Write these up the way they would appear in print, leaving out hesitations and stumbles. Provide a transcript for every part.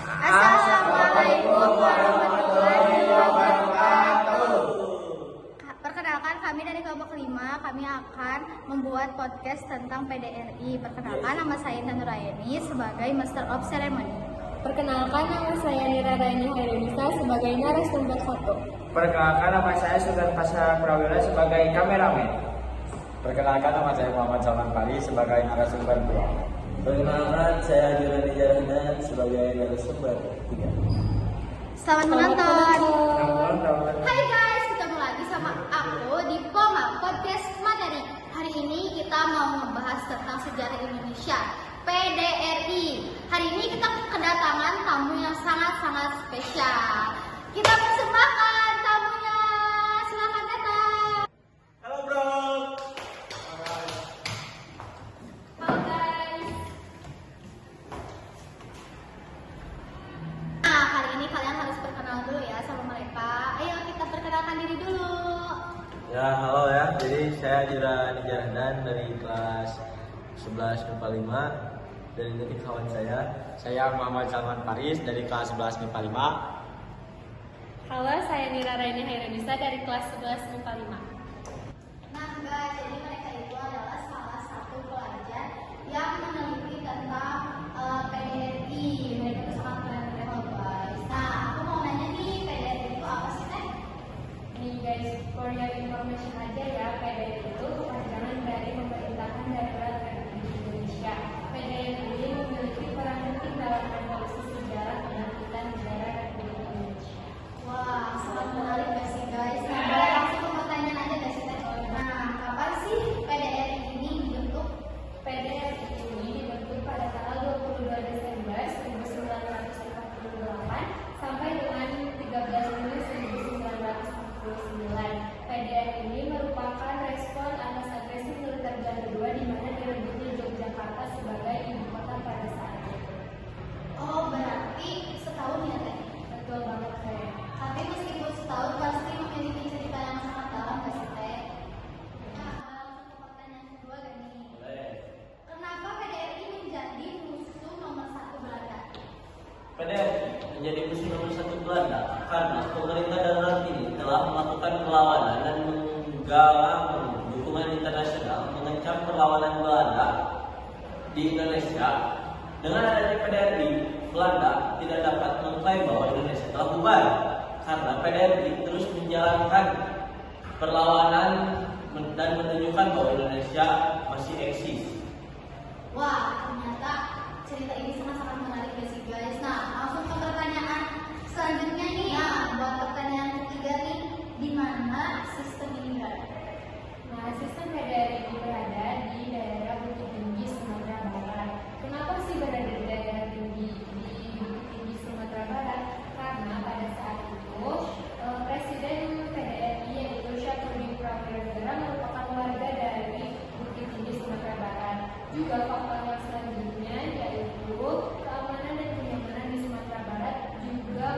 Assalamualaikum warahmatullahi wabarakatuh. Perkenalkan, kami dari kelompok 5, kami akan membuat podcast tentang PDRI. Perkenalkan, nama saya Intan Nurayani sebagai Master of Ceremony. Perkenalkan, nama saya Nira Raini Hairunisa sebagai narasumber 1. Perkenalkan, nama saya Sultan Pasha Prawira sebagai kameramen. Perkenalkan, nama saya Muhammad Salman Paris sebagai narasumber 2. Perkenalkan, saya Jurani Jarahdan sebagai narasumber 3. Selamat menonton. Selamat. Hai guys, ketemu lagi sama aku di Poma Podcast Materi. Hari ini kita mau membahas tentang sejarah Indonesia, PDRI. Hari ini kita kedatangan tamu yang sangat-sangat spesial. Kita persembahkan tamunya. Silakan datang. Halo bro. Halo guys. Nah, kali ini kalian harus perkenal dulu ya sama mereka. Ayo kita perkenalkan diri dulu. Ya, halo ya. Jadi saya Jurani Jarahdan dari kelas 11 MIPA 5. Dan ini kawan saya. Saya Muhammad Salman Paris dari kelas 11 MIPA 5. Halo, saya Nira Raini Hairunisa dari kelas 11 MIPA 5. Nah guys, jadi mereka itu adalah salah satu pelajar yang meneliti tentang PDRI. Mereka itu sangat keren-keren loh guys. Nah, aku mau nanya nih, PDRI itu apa sih Teh? Nih guys, for your information aja ya, PDRI itu kepanjangan dari Pemerintahan Daerah Republik Indonesia. PDRI memiliki peran penting dalam evolusi sejarah pembentukan negara Republik Indonesia. Wah, sangat menarik gak sih guys? Nah, boleh langsung ke pertanyaan aja gak sih Teh? Nah, kapan sih PDRI ini dibentuk? PDRI ini dibentuk pada tanggal 22 Desember 1948 sampai dengan 13 Juli 1949. PDRI ini merupakan respon atas agresi militer Belanda II di mana direbutnya Yogyakarta sebagai ibu kota pada saat itu. Oh, berarti setahun ya Teh? Betul banget saya. Tapi meskipun setahun pasti memiliki cerita yang sangat dalam gak sih Teh? Nah, langsung ke pertanyaan kedua gak nih? Kenapa PDRI menjadi musuh nomor 1 Belanda? PDRI menjadi musuh nomor 1 Belanda karena pemerintah darurat ini telah melakukan perlawanan dan menggalang dukungan internasional mengecam perlawanan Belanda di Indonesia. Dengan adanya PDRI, Belanda tidak dapat mengklaim bahwa Indonesia telah bubar karena PDRI terus menjalankan perlawanan dan menunjukkan bahwa Indonesia masih eksis. Wah, ternyata cerita ini sangat-sangat menarik ya sih guys. Nah, langsung ke pertanyaan selanjutnya nih. Nah, buat pertanyaan ketiga nih, di mana sistem ini berada? Nah, sistem PDRI berada di daerah Bukit Tinggi, Sumatera Barat. Kenapa sih berada di daerah Bukit Tinggi, Sumatera Barat? Karena pada saat itu Presiden PDRI yaitu Syafruddin Prawiradara merupakan warga dari Bukit Tinggi, Sumatera Barat. Juga faktor yang selanjutnya yaitu keamanan dan kenyamanan di Sumatera Barat, juga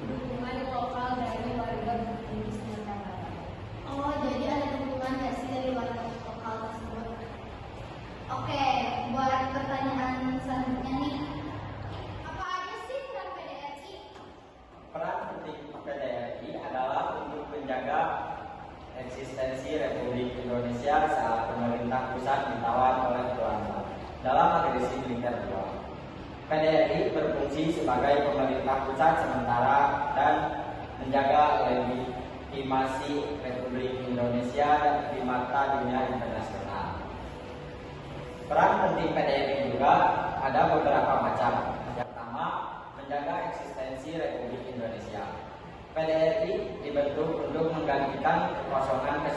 dukungan lokal dari warga Bukit Tinggi, Sumatera Barat. Oh, jadi ada dukungan gak sih dari warga lokal tersebut? Oke, buat pertanyaan selanjutnya nih, apa aja sih peran PDRI? Peran penting PDRI adalah untuk menjaga eksistensi Republik Indonesia saat pemerintah pusat ditawan oleh Belanda dalam agresi militer Belanda. PDRI berfungsi sebagai pemerintah pusat sementara dan menjaga legitimasi Republik Indonesia di mata dunia internasional. Peran penting PDRI juga ada beberapa macam. Yang pertama, menjaga eksistensi Republik Indonesia. PDRI dibentuk untuk menggantikan kekosongan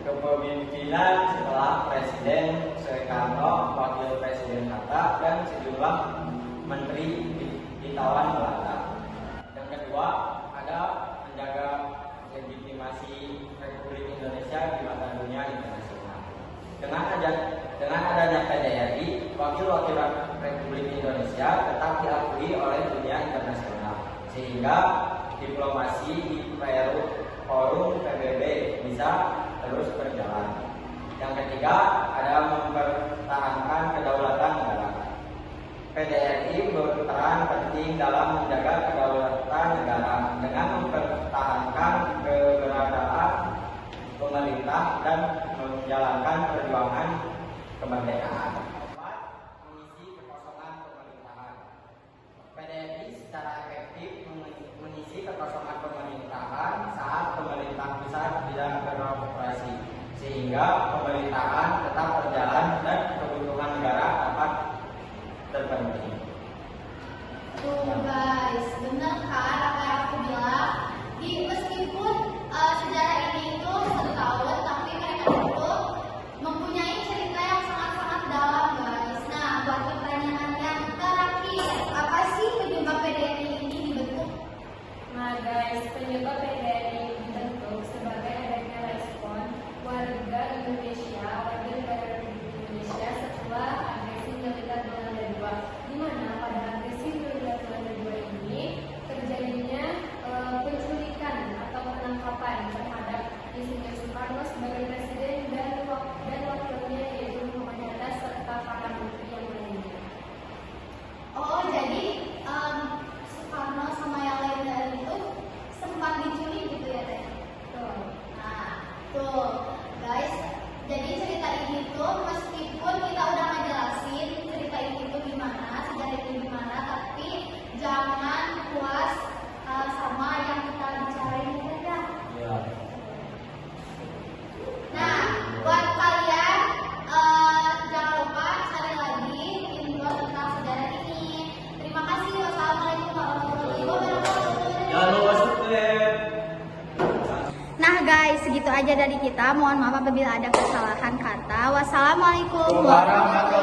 kepemimpinan setelah Presiden Soekarno, Wakil Presiden Hatta, dan sejumlah menteri ditawan Belanda. Yang kedua, ada menjaga legitimasi Republik Indonesia di mata dunia internasional. Dengan adanya PDRI, wakil-wakil Republik Indonesia tetap diakui oleh dunia internasional, sehingga diplomasi di forum PBB bisa terus berjalan. Yang ketiga, ada mempertahankan kedaulatan negara. PDRI berperan penting dalam menjaga kedaulatan negara dengan mempertahankan keberadaan pemerintah dan menjalankan perjuangan kemerdekaan. Mengisi kekosongan pemerintahan. PDRI secara efektif mengisi kekosongan pemerintahan saat pemerintah pusat tidak beroperasi, sehingga pemerintahan tetap berjalan dan kebutuhan negara dapat terpenuhi. Tuh guys, bener kan apa yang aku bilang? Meskipun sejarah ini itu 1 tahun, tapi mereka itu mempunyai cerita yang sangat-sangat dalam guys. Nah, buat pertanyaan yang terakhir, apa sih penyebab PDRI ini dibentuk? Nah guys, penyebab PDRI dibentuk sebagai adanya respon warga Indonesia, warga negara Republik Indonesia setelah agresi militer Belanda II, di mana pada agresi militer Belanda II ini terjadinya penculikan atau penangkapan terhadap Insinyur Soekarno sebagai presiden dan wakilnya yaitu Muhammad Hatta serta para menteri yang lainnya. Oh, jadi Soekarno sama yang lain itu sempat diculik gitu ya teh? Tuh. Nah, tuh guys, jadi cerita ini tuh meskipun kita udah ngejelasin cerita ini tuh gimana, sejarah ini gimana, tapi jangan puas sama yang kita bicarain gitu ya. Ya. Nah, buat kalian jangan lupa cari lagi info tentang sejarah ini. Terima kasih. Wassalamualaikum warahmatullahi wabarakatuh. Jangan lupa subscribe. Nah guys, segitu aja dari kita. Mohon maaf apabila ada kesalahan kata. Wassalamualaikum warahmatullahi wabarakatuh.